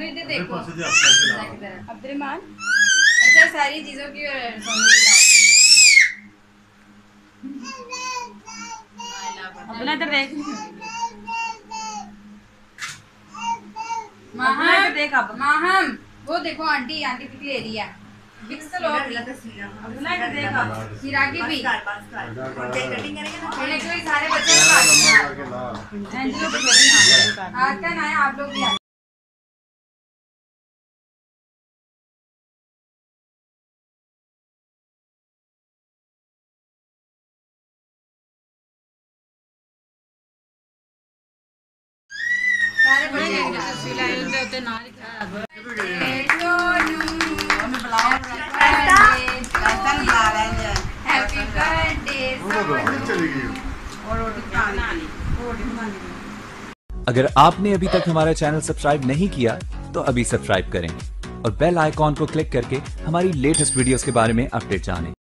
अभी इधर देखो अब्दुलरहमान। अच्छा सारी चीजों की अपना इधर देख। माहम देख अब माहम वो देखो आंटी आंटी भी ले रही है विक्स तो लोग अपना इधर देख अब। चिरागी भी कटिंग कोई सारे बच्चे आज का ना आप लोग भी सारे बच्चे होते ना हैप्पी बर्थडे अगर आपने अभी तक हमारा चैनल सब्सक्राइब नहीं किया तो अभी सब्सक्राइब करें और बेल आइकॉन को क्लिक करके हमारी लेटेस्ट वीडियोस के बारे में अपडेट जानें।